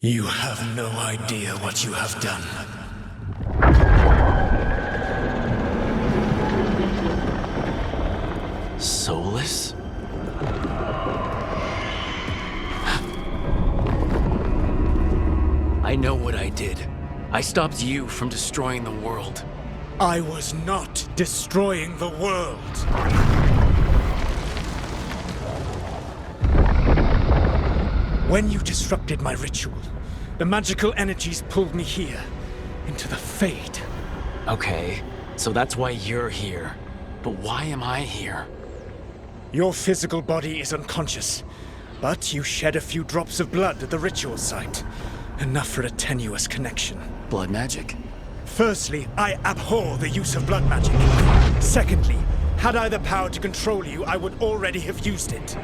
You have no idea what you have done. Soulless? I know what I did. I stopped you from destroying the world. I was not destroying the world. When you disrupted my ritual, the magical energies pulled me here, into the Fade. Okay, so that's why you're here. But why am I here? Your physical body is unconscious, but you shed a few drops of blood at the ritual site. Enough for a tenuous connection. Blood magic? Firstly, I abhor the use of blood magic. Secondly, had I the power to control you, I would already have used it.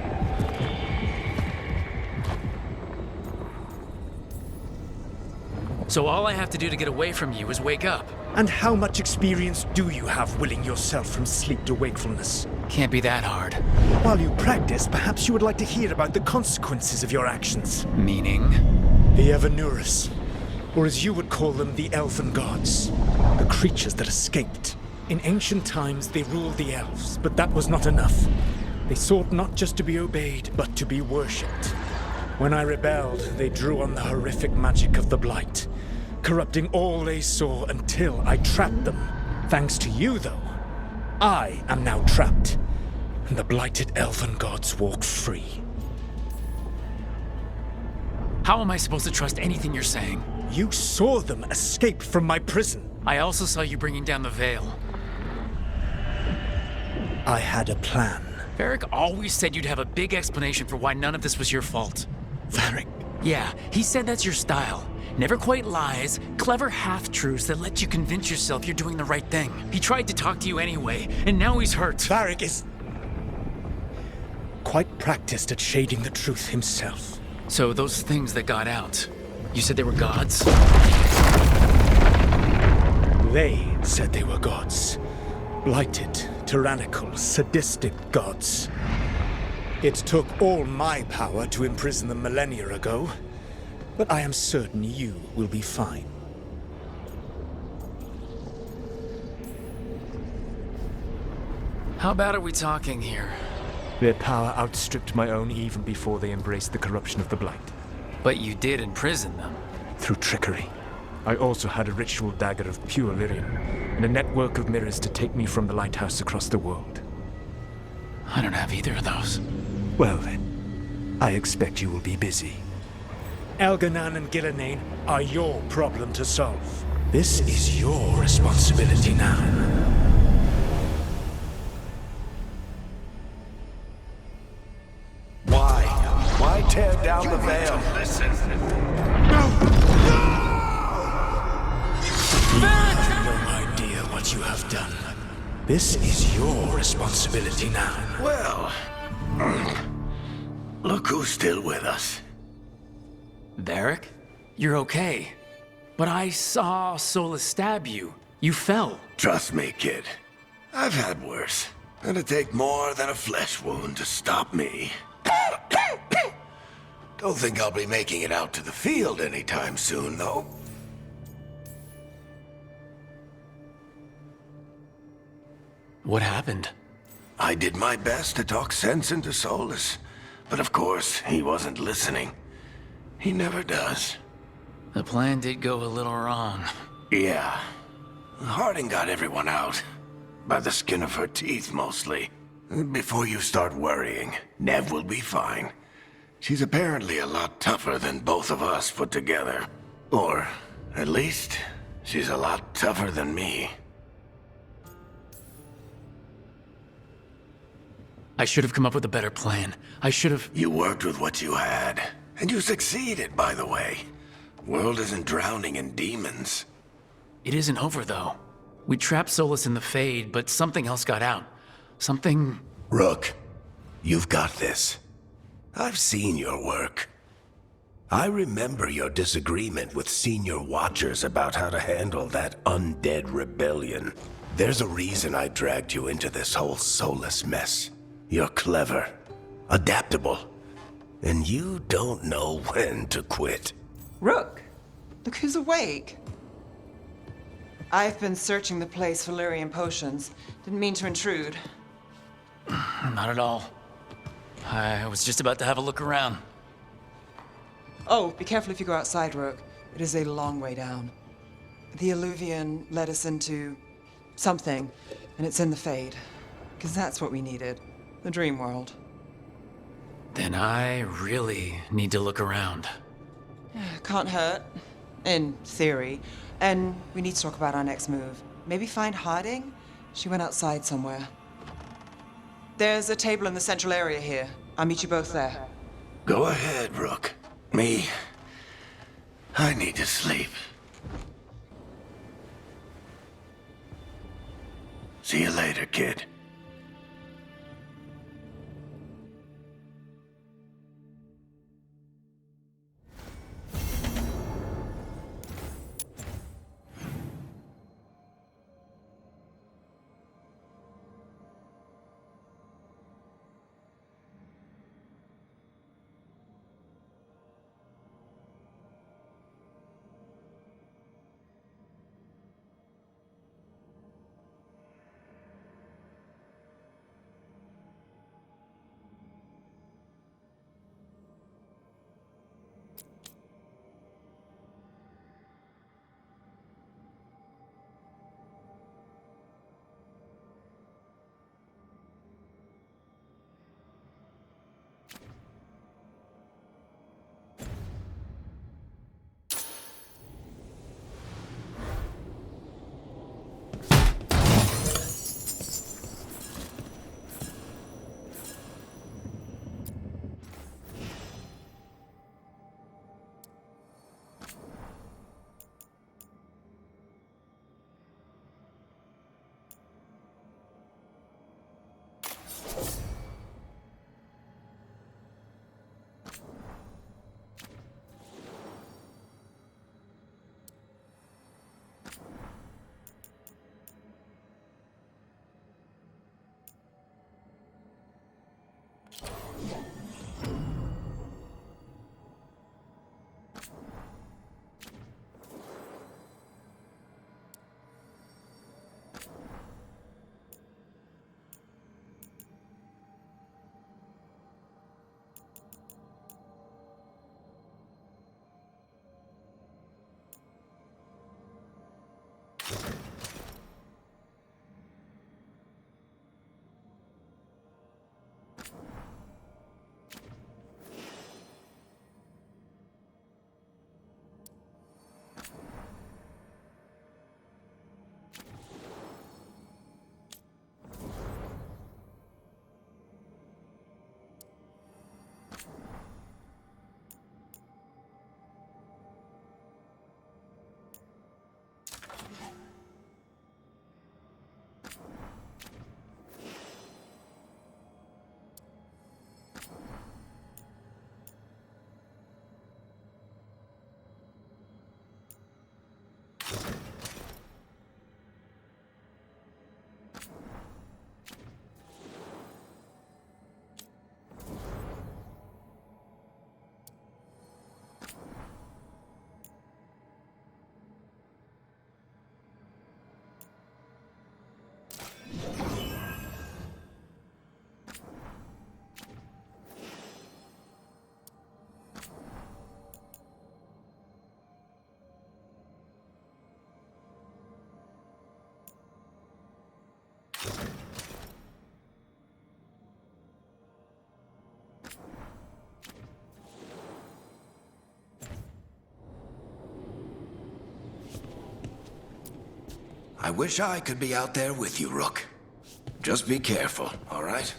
So all I have to do to get away from you is wake up. And how much experience do you have willing yourself from sleep to wakefulness? Can't be that hard. While you practice, perhaps you would like to hear about the consequences of your actions. Meaning? The Evanurus, or as you would call them, the Elven Gods. The creatures that escaped. In ancient times, they ruled the elves, but that was not enough. They sought not just to be obeyed, but to be worshipped. When I rebelled, they drew on the horrific magic of the Blight, corrupting all they saw until I trapped them. Thanks to you, though, I am now trapped, and the blighted Elven Gods walk free. How am I supposed to trust anything you're saying? You saw them escape from my prison. I also saw you bringing down the Veil. I had a plan. Varric always said you'd have a big explanation for why none of this was your fault. Varric? Yeah, he said that's your style. Never quite lies, clever half-truths that let you convince yourself you're doing the right thing. He tried to talk to you anyway, and now he's hurt. Varric is quite practiced at shading the truth himself. So those things that got out, you said they were gods? They said they were gods. Blighted, tyrannical, sadistic gods. It took all my power to imprison them millennia ago, but I am certain you will be fine. How bad are we talking here? Their power outstripped my own even before they embraced the corruption of the Blight. But you did imprison them. Through trickery. I also had a ritual dagger of pure lyrium, and a network of mirrors to take me from the lighthouse across the world. I don't have either of those. Well then, I expect you will be busy. Elganan and Gillenane are your problem to solve. This is your responsibility now. Why tear down the veil? Listen. No! You have no idea what you have done. This is your responsibility now. Well, look who's still with us. Varric? You're okay. But I saw Solus stab you. You fell. Trust me, kid. I've had worse. It'd take more than a flesh wound to stop me. Don't think I'll be making it out to the field anytime soon, though. What happened? I did my best to talk sense into Solus, but of course, he wasn't listening. He never does. The plan did go a little wrong. Yeah. Harding got everyone out. By the skin of her teeth, mostly. Before you start worrying, Nev will be fine. She's apparently a lot tougher than both of us put together. Or, at least, she's a lot tougher than me. I should have come up with a better plan. I should have... You worked with what you had. And you succeeded, by the way. World isn't drowning in demons. It isn't over, though. We trapped Solus in the Fade, but something else got out. Something... Rook, you've got this. I've seen your work. I remember your disagreement with senior watchers about how to handle that undead rebellion. There's a reason I dragged you into this whole Solus mess. You're clever, adaptable, and you don't know when to quit. Rook, look who's awake. I've been searching the place for Lyrian potions. Didn't mean to intrude. Not at all. I was just about to have a look around. Oh, be careful if you go outside, Rook. It is a long way down. The Illuvian led us into something, and it's in the Fade. Because that's what we needed. The dream world. Then I really need to look around. Can't hurt. In theory. And we need to talk about our next move. Maybe find Harding? She went outside somewhere. There's a table in the central area here. I'll meet you both there. Go ahead, Rook. I need to sleep. See you later, kid. I wish I could be out there with you, Rook. Just be careful, all right?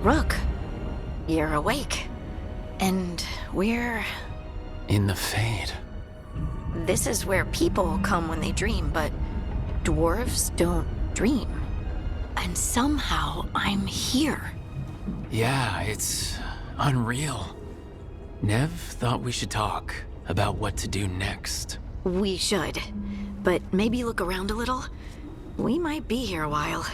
Rook, you're awake. And we're... In the Fade. This is where people come when they dream, but dwarves don't dream. And somehow I'm here. Yeah, it's unreal. Nev thought we should talk about what to do next. We should. But maybe look around a little. We might be here a while.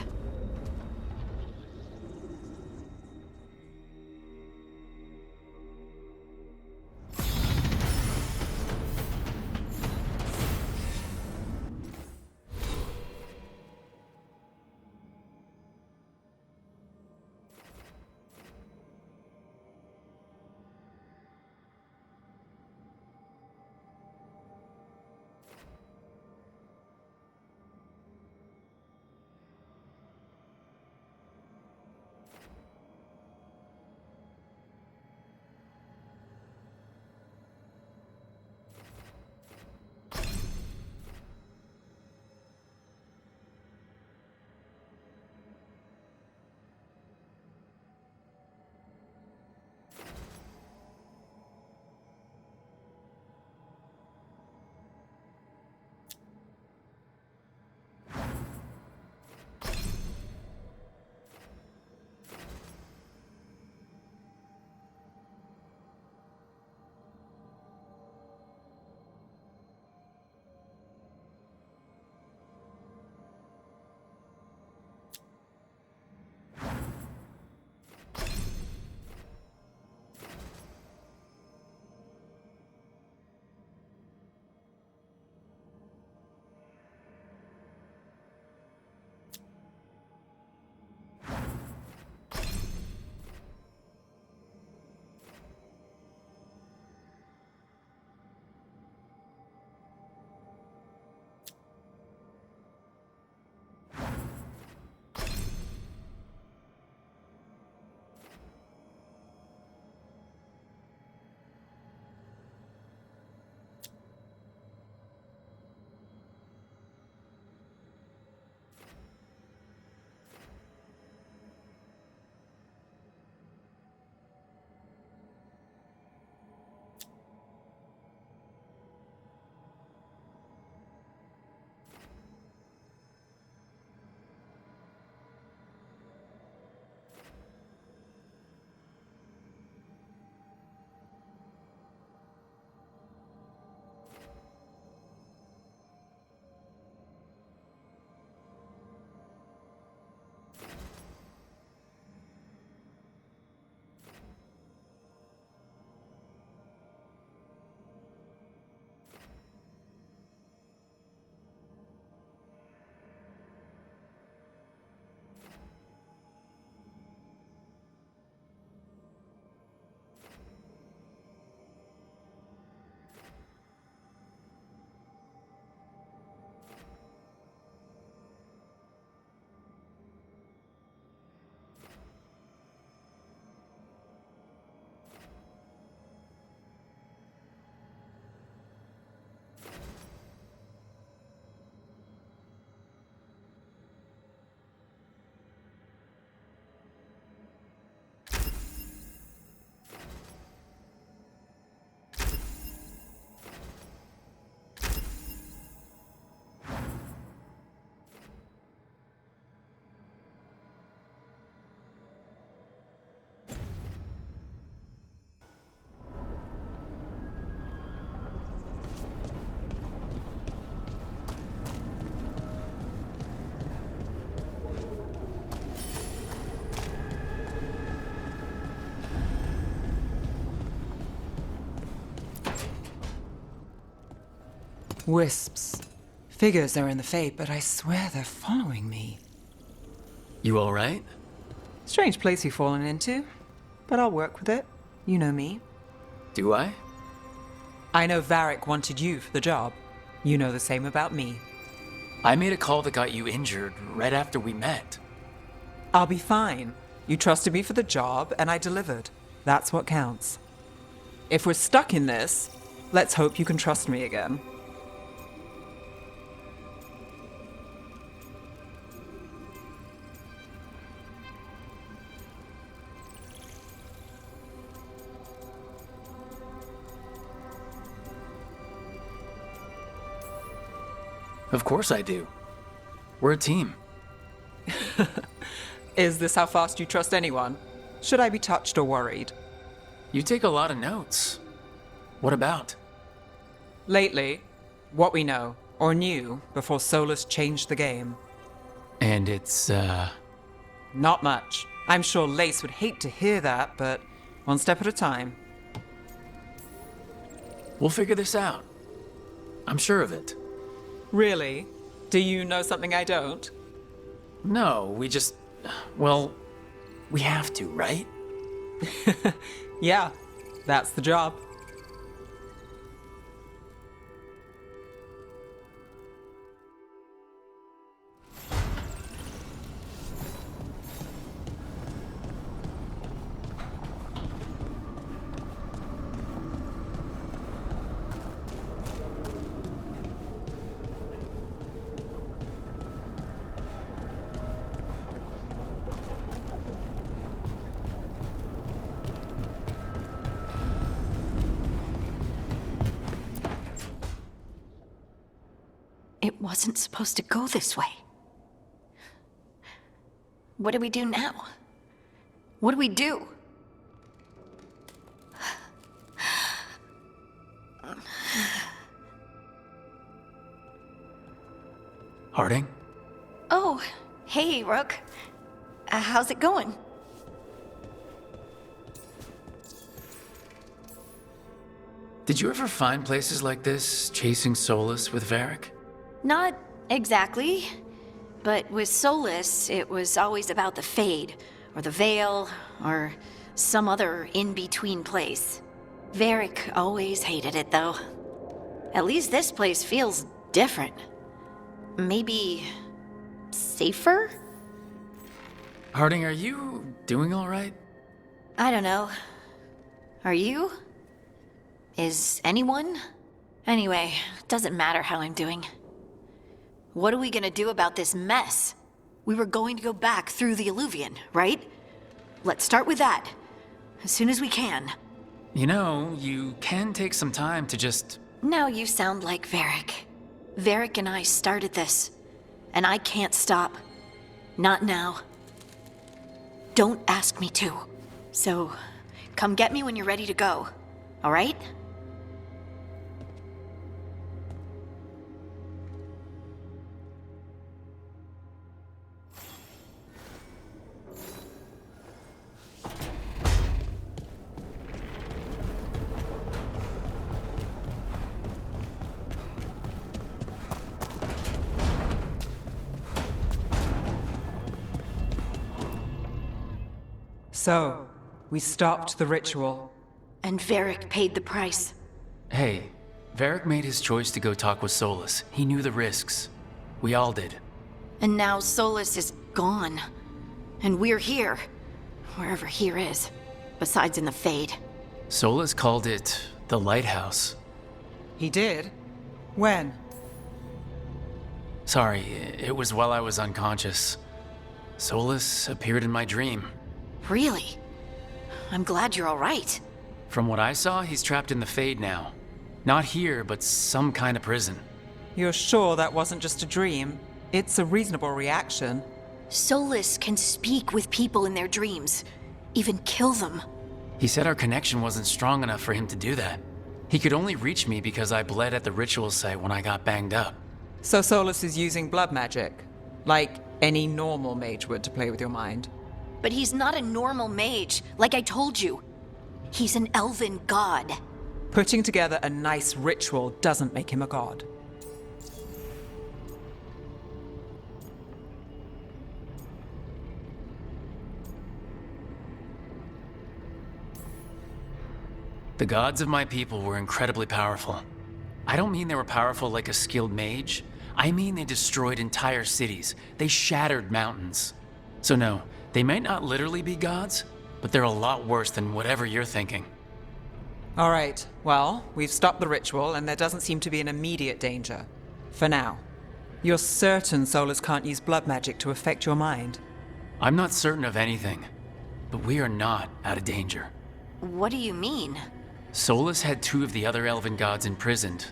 Wisps. Figures are in the Fade, but I swear they're following me. You alright? Strange place you've fallen into, but I'll work with it. You know me. Do I? I know Varric wanted you for the job. You know the same about me. I made a call that got you injured right after we met. I'll be fine. You trusted me for the job, and I delivered. That's what counts. If we're stuck in this, let's hope you can trust me again. Of course I do. We're a team. Is this how fast you trust anyone? Should I be touched or worried? You take a lot of notes. What about? Lately, what we know, or knew, before Solus changed the game. And it's, Not much. I'm sure Lace would hate to hear that, but one step at a time. we'll figure this out. I'm sure of it. Really? Do you know something I don't? No, well, we have to, right? Yeah, that's the job. It wasn't supposed to go this way. What do we do now? What do we do? Harding? Oh, hey, Rook. How's it going? Did you ever find places like this, chasing Solus with Varric? Not exactly. But with Solus, it was always about the Fade, or the Veil, or some other in-between place. Varric always hated it, though. At least this place feels different. Maybe safer? Harding, are you doing all right? I don't know. Are you? Is anyone? Anyway, doesn't matter how I'm doing. What are we gonna do about this mess? We were going to go back through the Illuvian, right? Let's start with that. As soon as we can. You know, you can take some time to just... Now you sound like Varric. Varric and I started this. And I can't stop. Not now. Don't ask me to. So, come get me when you're ready to go. All right? So, we stopped the ritual. And Varric paid the price. Hey, Varric made his choice to go talk with Solus. He knew the risks. We all did. And now Solus is gone. And we're here. Wherever here is. Besides in the Fade. Solus called it the Lighthouse. He did? When? Sorry, it was while I was unconscious. Solus appeared in my dream. Really? I'm glad you're all right. From what I saw, he's trapped in the Fade now. Not here, but some kind of prison. You're sure that wasn't just a dream? It's a reasonable reaction. Solus can speak with people in their dreams. Even kill them. He said our connection wasn't strong enough for him to do that. He could only reach me because I bled at the ritual site when I got banged up. So Solus is using blood magic? Like any normal mage would to play with your mind? But he's not a normal mage, like I told you. He's an elven god. Putting together a nice ritual doesn't make him a god. The gods of my people were incredibly powerful. I don't mean they were powerful like a skilled mage. I mean they destroyed entire cities. They shattered mountains. So no, they might not literally be gods, but they're a lot worse than whatever you're thinking. All right, well, we've stopped the ritual and there doesn't seem to be an immediate danger. For now. You're certain Solus can't use blood magic to affect your mind? I'm not certain of anything, but we are not out of danger. What do you mean? Solus had two of the other elven gods imprisoned.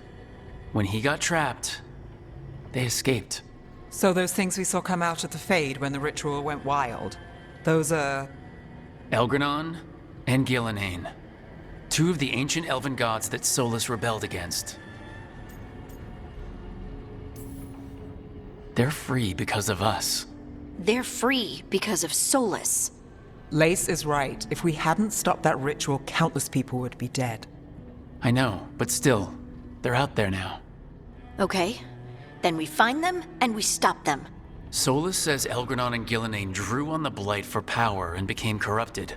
When he got trapped, They escaped. So those things we saw come out of the Fade when the ritual went wild, those are... Elgranon and Gillenane. Two of the ancient elven gods that Solus rebelled against. They're free because of us. They're free because of Solus. Lace is right. If we hadn't stopped that ritual, countless people would be dead. I know, but still, they're out there now. Okay, then we find them and we stop them. Solus says Elgranon and Gillenane drew on the Blight for power and became corrupted.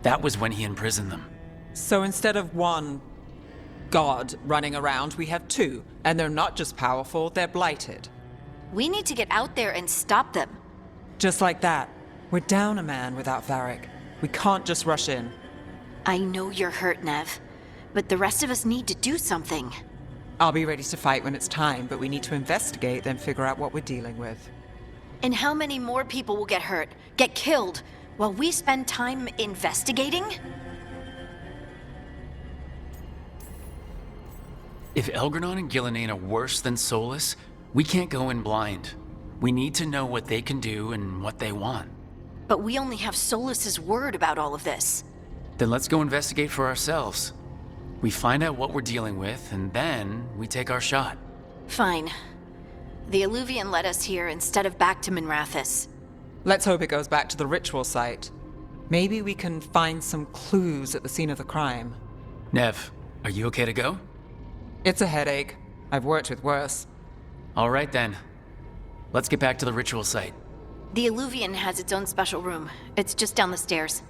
That was when he imprisoned them. So instead of one god running around, we have two. And they're not just powerful, they're blighted. We need to get out there and stop them. Just like that. We're down a man without Varric. We can't just rush in. I know you're hurt, Nev, but the rest of us need to do something. I'll be ready to fight when it's time, but we need to investigate, then figure out what we're dealing with. And how many more people will get hurt, get killed, while we spend time investigating? If Elgranon and Gillenane are worse than Solus, we can't go in blind. We need to know what they can do and what they want. But we only have Solus's word about all of this. Then let's go investigate for ourselves. We find out what we're dealing with, and then we take our shot. Fine. The Alluvian led us here instead of back to Minrathous. Let's hope it goes back to the ritual site. Maybe we can find some clues at the scene of the crime. Nev, are you okay to go? It's a headache. I've worked with worse. All right then. Let's get back to the ritual site. The Alluvian has its own special room. It's just down the stairs.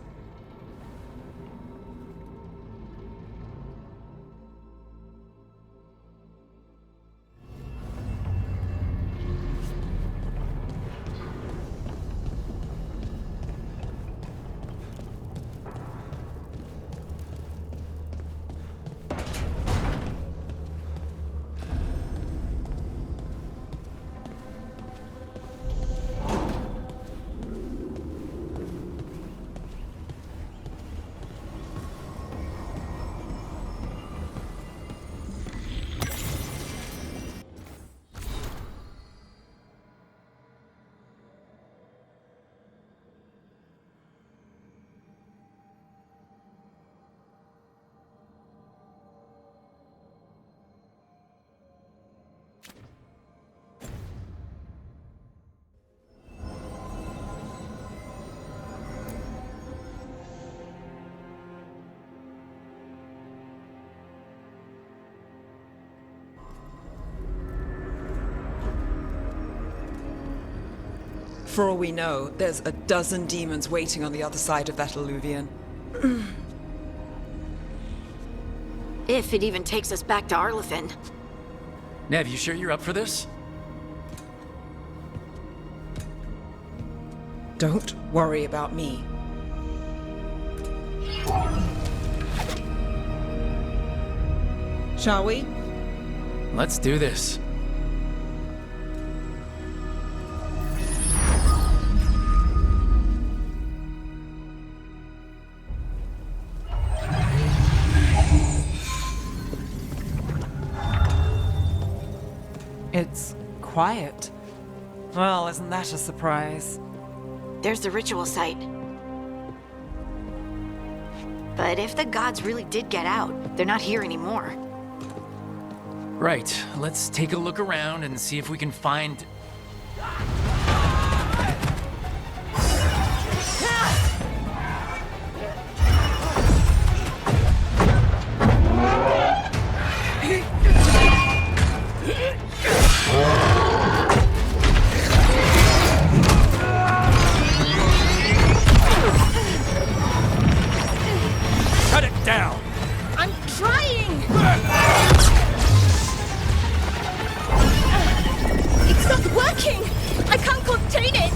For all we know, there's a dozen demons waiting on the other side of that Alluvian. If it even takes us back to Arlithin. Nev, you sure you're up for this? Don't worry about me. Shall we? Let's do this. It's quiet. Well, isn't that a surprise? There's the ritual site. But if the gods really did get out, they're not here anymore. Right, let's take a look around and see if we can find... Cut it down! I'm trying! It's not working! I can't contain it!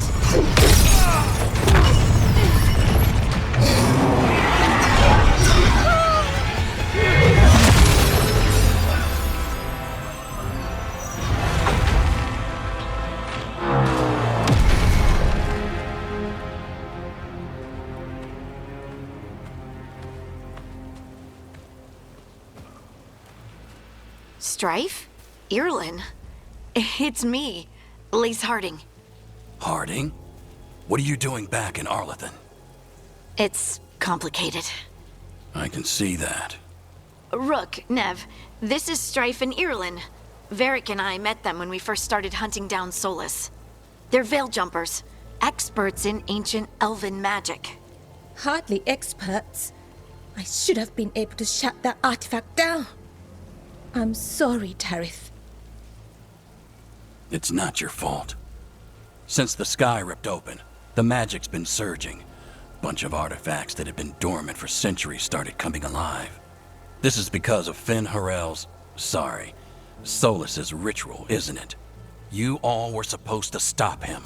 Strife? Irlin? It's me, Lace Harding. Harding? What are you doing back in Arlethan? It's complicated. I can see that. Rook, Nev, this is Strife and Irlin. Varric and I met them when we first started hunting down Solus. They're veil jumpers, experts in ancient elven magic. Hardly experts. I should have been able to shut that artifact down. I'm sorry, Tarith. It's not your fault. Since the sky ripped open, the magic's been surging. Bunch of artifacts that had been dormant for centuries started coming alive. This is because of Finn Harel's, Solus's ritual, isn't it? You all were supposed to stop him.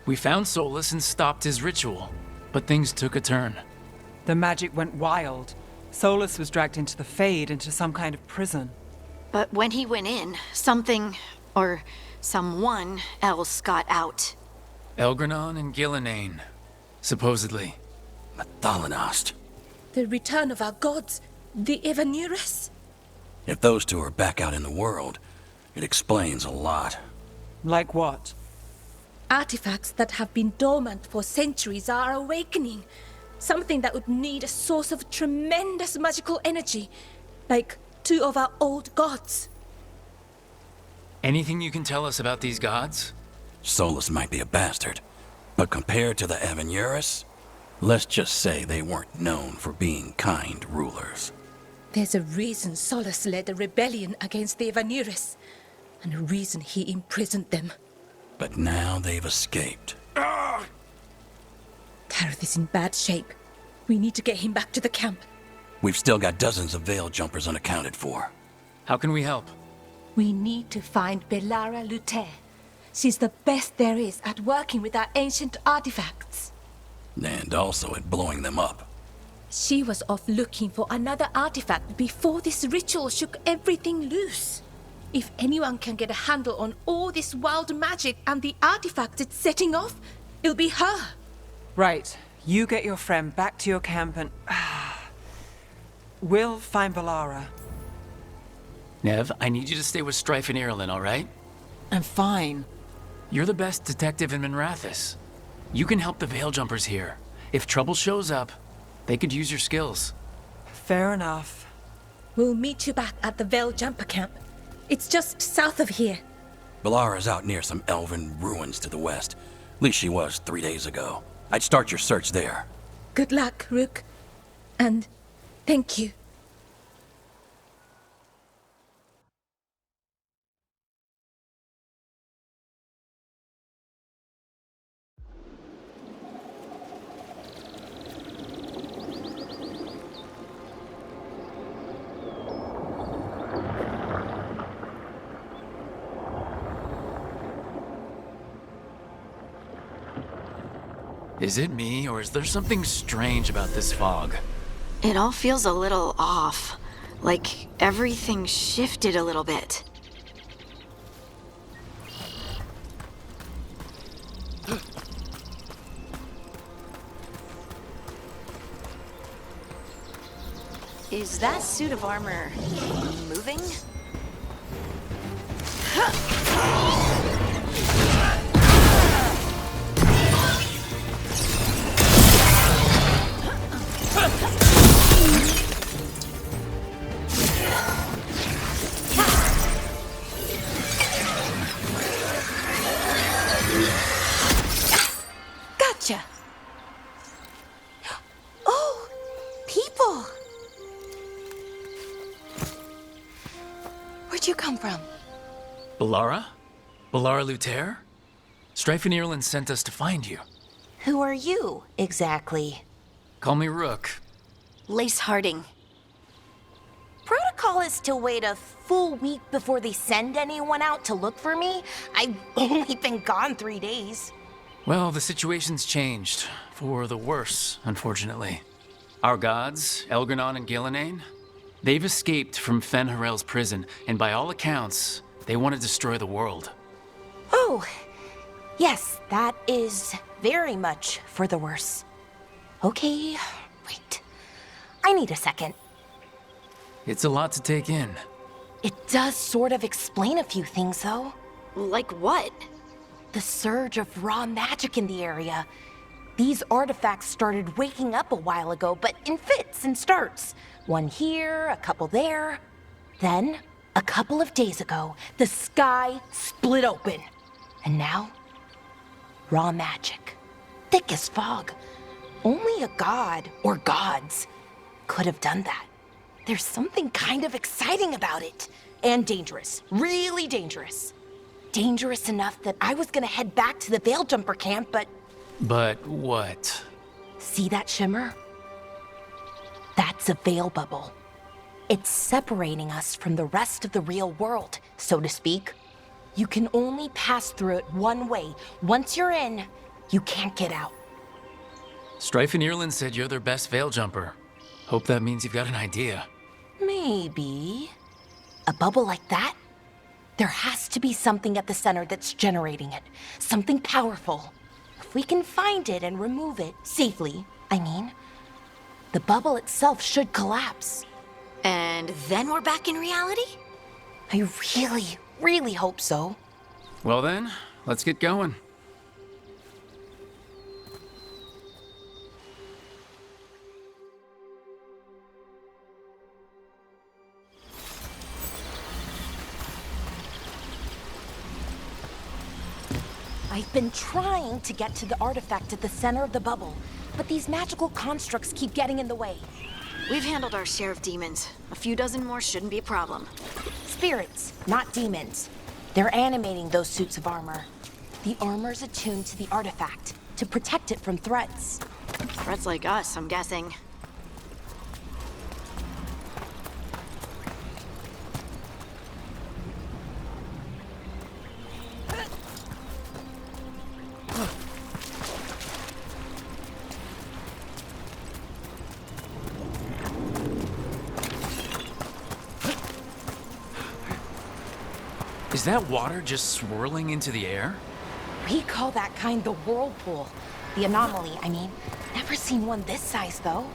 We found Solus and stopped his ritual, but things took a turn. The magic went wild. Solus was dragged into the Fade, into some kind of prison. But when he went in, something, or someone else got out. Elgranon and Gillenane, supposedly. Mathalanost. The return of our gods, the Evanurus. If those two are back out in the world, it explains a lot. Like what? Artifacts that have been dormant for centuries are awakening. Something that would need a source of tremendous magical energy, like two of our old gods. Anything you can tell us about these gods? Solus might be a bastard, but compared to the Evanurus, let's just say they weren't known for being kind rulers. There's a reason Solus led a rebellion against the Evanurus, and a reason he imprisoned them. But now they've escaped. Tarith is in bad shape. We need to get him back to the camp. We've still got dozens of veil jumpers unaccounted for. How can we help? We need to find Belara Luther. She's the best there is at working with our ancient artifacts. And also at blowing them up. She was off looking for another artifact before this ritual shook everything loose. If anyone can get a handle on all this wild magic and the artifacts it's setting off, it'll be her. Right. You get your friend back to your camp and... we'll find Belara. Nev, I need you to stay with Strife and Irlin, all right? I'm fine. You're the best detective in Minrathous. You can help the veil jumpers here. If trouble shows up, they could use your skills. Fair enough. We'll meet you back at the Veil Jumper camp. It's just south of here. Belara's out near some elven ruins to the west. At least she was 3 days ago. I'd start your search there. Good luck, Rook. And thank you. Is it me, or is there something strange about this fog? It all feels a little off. Like everything shifted a little bit. Is that suit of armor moving? Gotcha. Oh, people. Where'd you come from? Belara? Belara Luther? Strife and Irlin sent us to find you. Who are you, exactly? Call me Rook. Lace Harding. Protocol is to wait a full week before they send anyone out to look for me. I've only been gone 3 days. Well, the situation's changed. For the worse, unfortunately. Our gods, Elgranon and Gillenane, they've escaped from Fenharel's prison, and by all accounts, they want to destroy the world. Oh, yes, that is very much for the worse. Okay, wait. I need a second. It's a lot to take in. It does sort of explain a few things, though. Like what? The surge of raw magic in the area. These artifacts started waking up a while ago, but in fits and starts. One here, a couple there. Then, a couple of days ago, the sky split open. And now, raw magic. Thick as fog. Only a god, or gods, could have done that. There's something kind of exciting about it. And dangerous. Really dangerous. Dangerous enough that I was gonna head back to the Veil Jumper camp, but... But what? See that shimmer? That's a veil bubble. It's separating us from the rest of the real world, so to speak. You can only pass through it one way. Once you're in, you can't get out. Strife and Irland said you're their best veil jumper. Hope that means you've got an idea. Maybe. A bubble like that? There has to be something at the center that's generating it. Something powerful. If we can find it and remove it, safely, I mean, the bubble itself should collapse. And then we're back in reality? I really, really hope so. Well then, let's get going. I've been trying to get to the artifact at the center of the bubble, but these magical constructs keep getting in the way. We've handled our share of demons. A few dozen more shouldn't be a problem. Spirits, not demons. They're animating those suits of armor. The armor's attuned to the artifact, to protect it from threats. Threats like us, I'm guessing. Is that water just swirling into the air? We call that kind the whirlpool. The anomaly, I mean. Never seen one this size, though.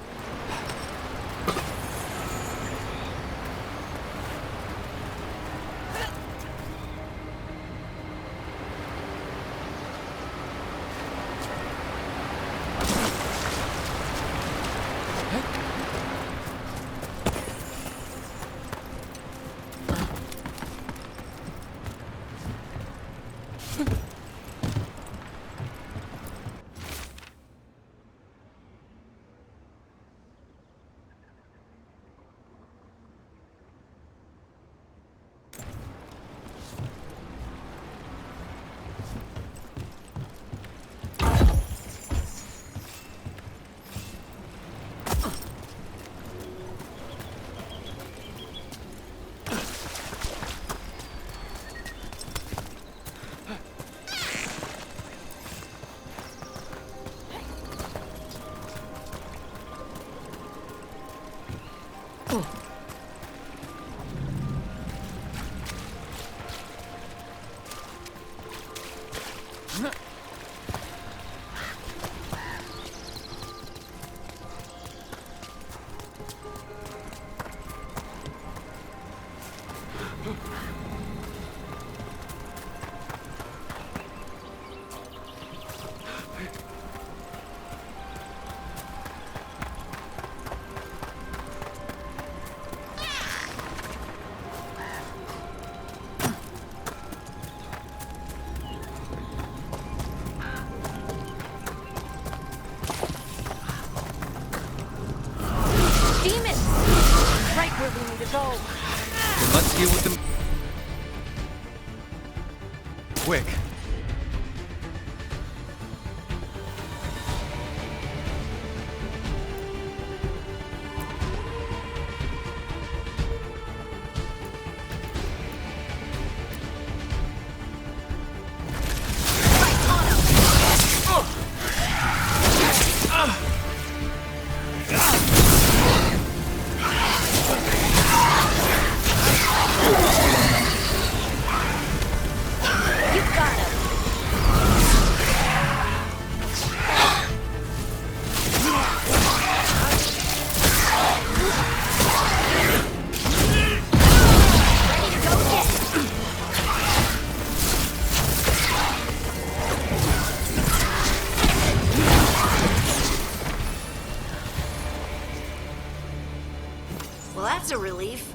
that's a relief.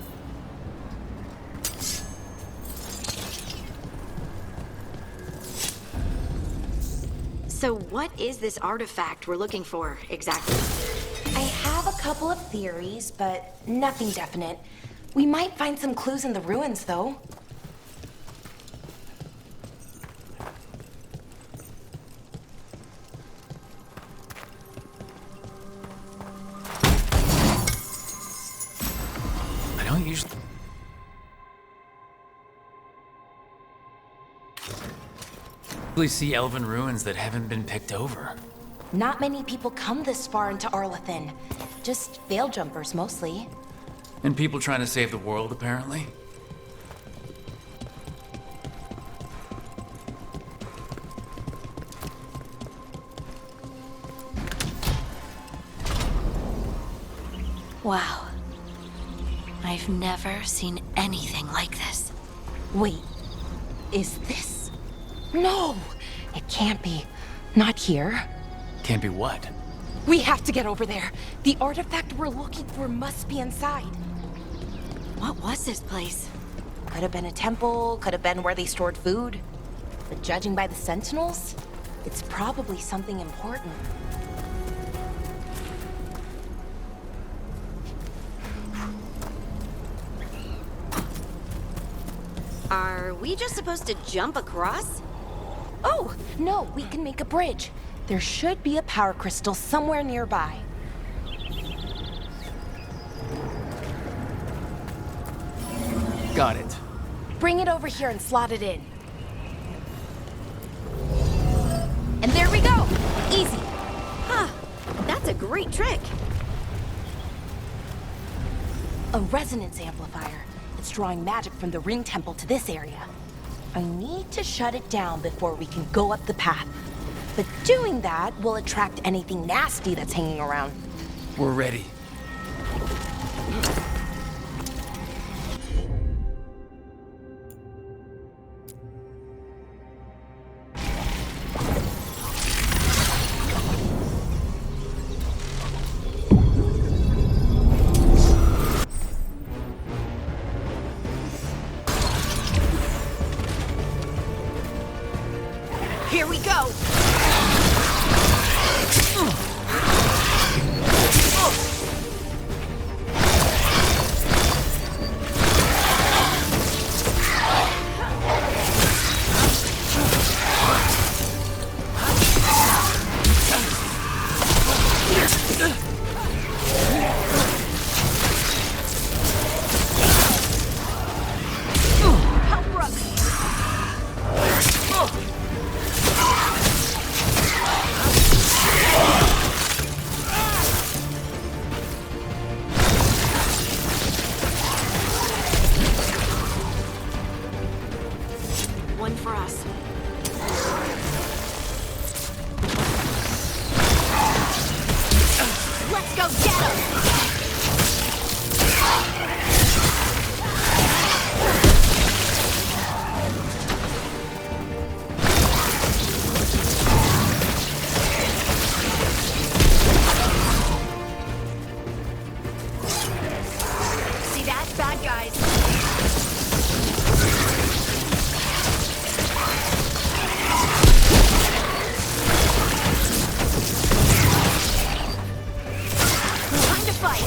So what is this artifact we're looking for, exactly? I have a couple of theories, but nothing definite. We might find some clues in the ruins, though. I don't usually see elven ruins that haven't been picked over. Not many people come this far into Arlathan. Just veil jumpers, mostly. And people trying to save the world, apparently. Wow. I've never seen anything like this. Wait, is this? No! It can't be. Not here. Can't be what? We have to get over there. The artifact we're looking for must be inside. What was this place? Could have been a temple, could have been where they stored food. But judging by the sentinels, it's probably something important. Are we just supposed to jump across? Oh, no, we can make a bridge. There should be a power crystal somewhere nearby. Got it. Bring it over here and slot it in. And there we go! Easy. Huh. That's a great trick. A resonance amplifier. It's drawing magic from the ring temple to this area. I need to shut it down before we can go up the path. But doing that will attract anything nasty that's hanging around. We're ready. Here we go! One for us. Let's go get him! See that? Bad guys. Time to fight!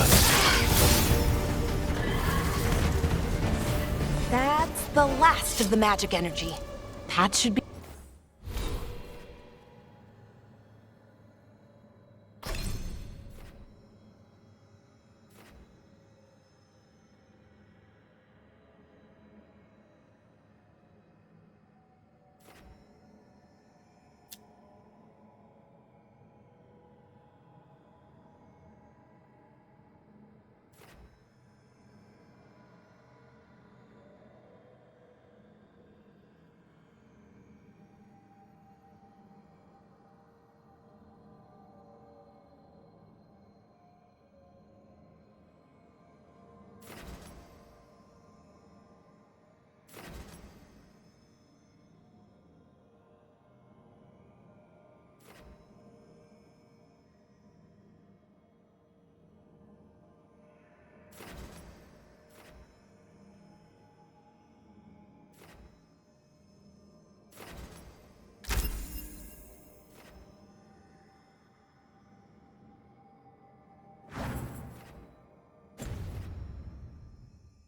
That's the last of the magic energy. That should be...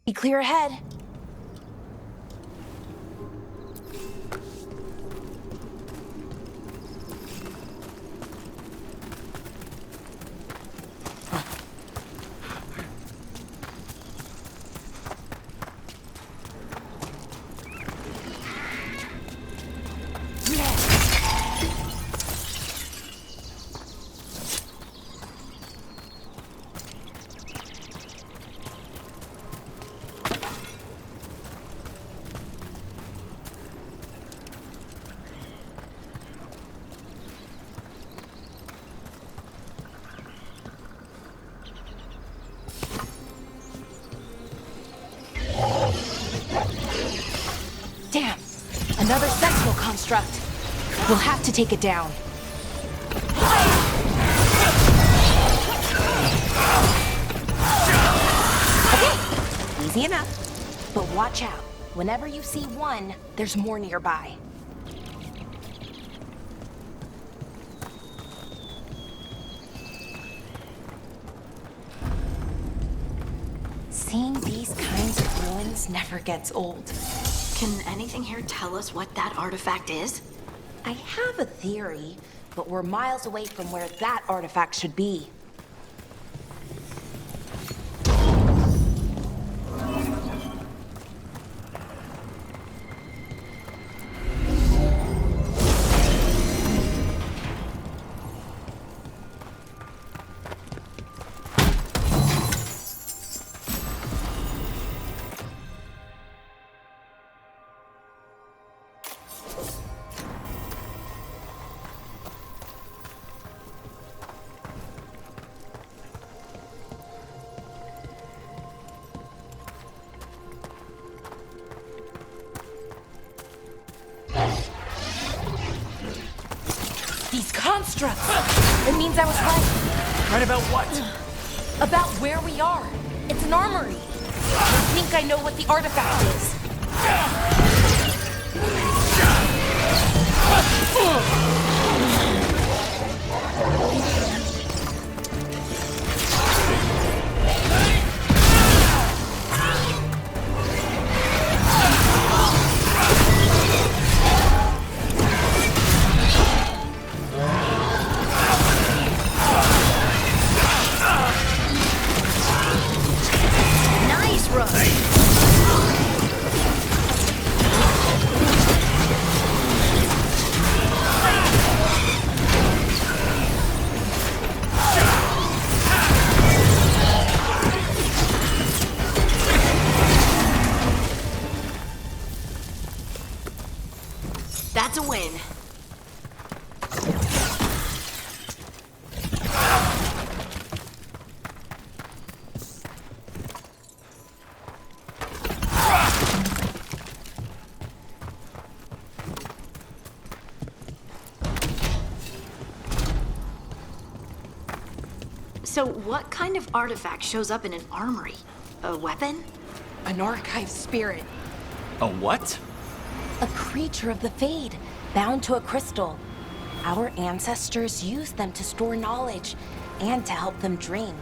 Be clear ahead. Damn! Another sentinel construct. We'll have to take it down. Okay, easy enough. But watch out. Whenever you see one, there's more nearby. Seeing these kinds of ruins never gets old. Can anything here tell us what that artifact is? I have a theory, but we're miles away from where that artifact should be. These constructs! It means I was right. Right about what? About where we are. It's an armory. I think I know what the artifact is. Nice run! That's a win. So what kind of artifact shows up in an armory? A weapon? An archive spirit. A what? A creature of the Fade, bound to a crystal. Our ancestors used them to store knowledge and to help them dream.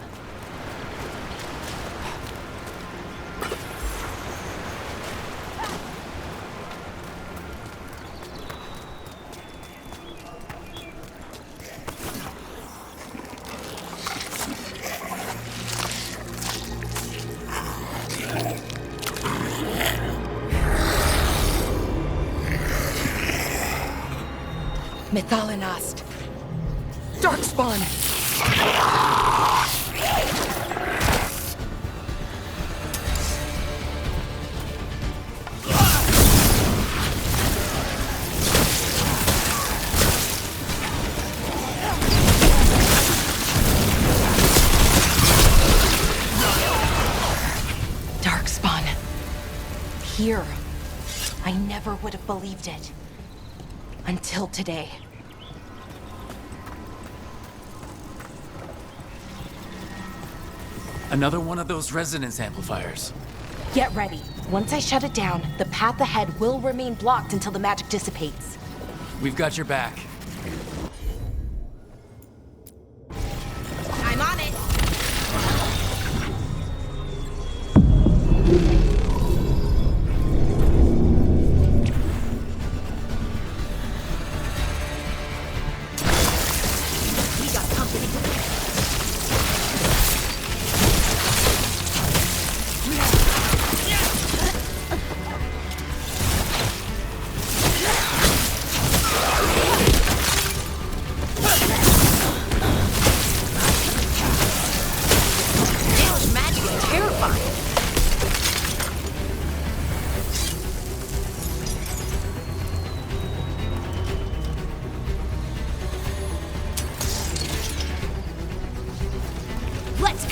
Mythalinast. Darkspawn. Darkspawn. Here. I never would have believed it. Until today. Another one of those resonance amplifiers. Get ready. Once I shut it down, the path ahead will remain blocked until the magic dissipates. We've got your back. I'm on it!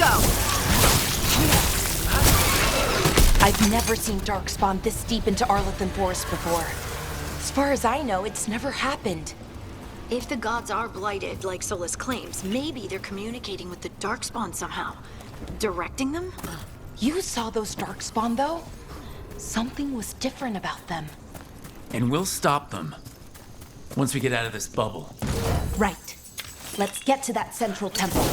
go! I've never seen Darkspawn this deep into Arlathan Forest before. As far as I know, it's never happened. If the gods are blighted, like Solus claims, maybe they're communicating with the Darkspawn somehow. Directing them? You saw those Darkspawn, though? Something was different about them. And we'll stop them. Once we get out of this bubble. Right. Let's get to that central temple.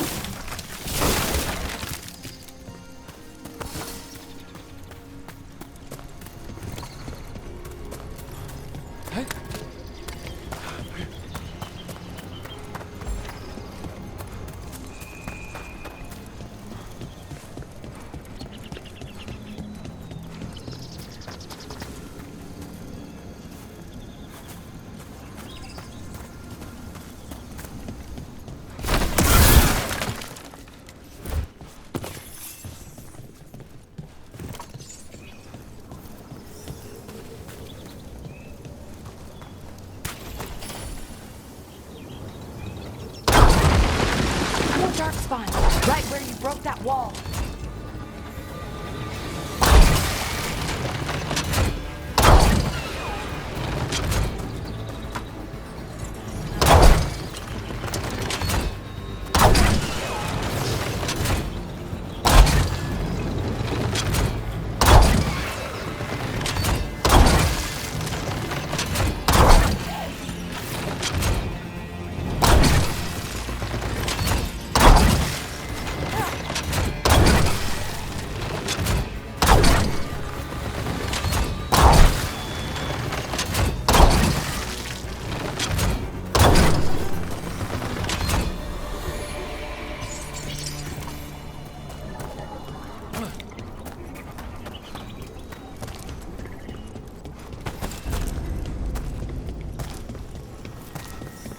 Darkspawn, right where you broke that wall.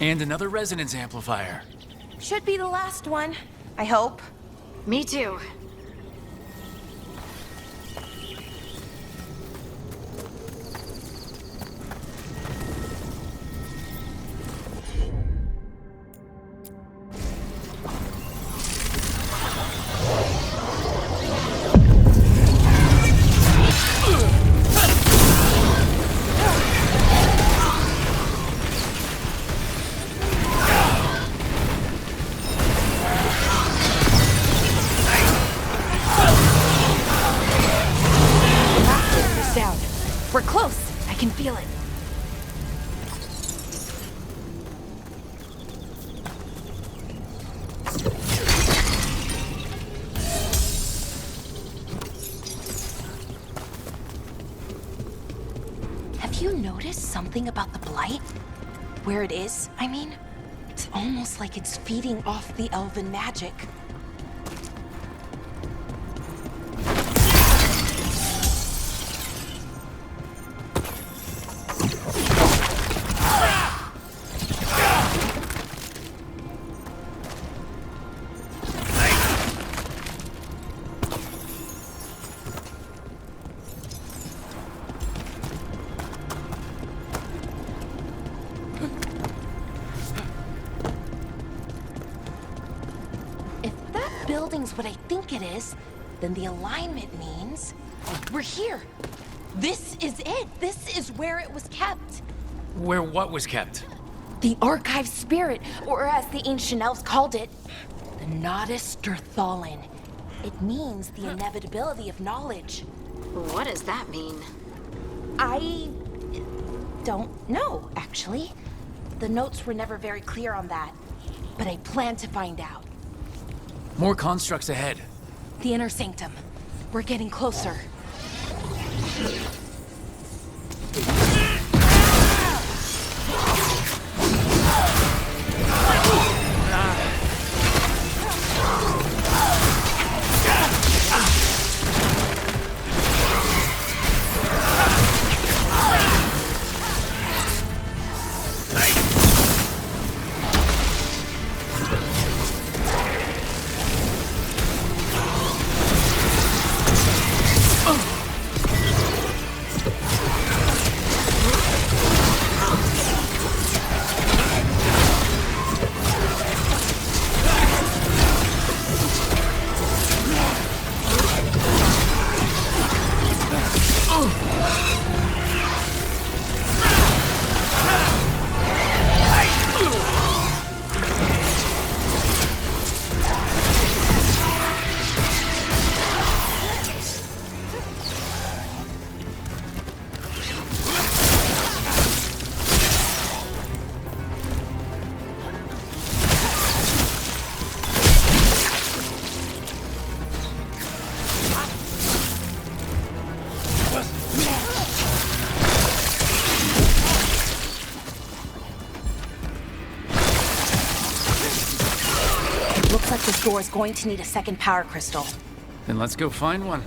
And another resonance amplifier. Should be the last one, I hope. Me too. We're close. I can feel it. Have you noticed something about the blight? Where it is, I mean? It's almost like it's feeding off the elven magic. Building's what I think it is, then the alignment means we're here. This is it. This is where it was kept. Where what was kept? The archive spirit, or as the ancient elves called it, the Nodus Sturthalin. It means the inevitability of knowledge. What does that mean? I don't know, actually. The notes were never very clear on that, but I plan to find out. More constructs ahead. The inner sanctum. We're getting closer. Looks like this door is going to need a second power crystal. Then let's go find one.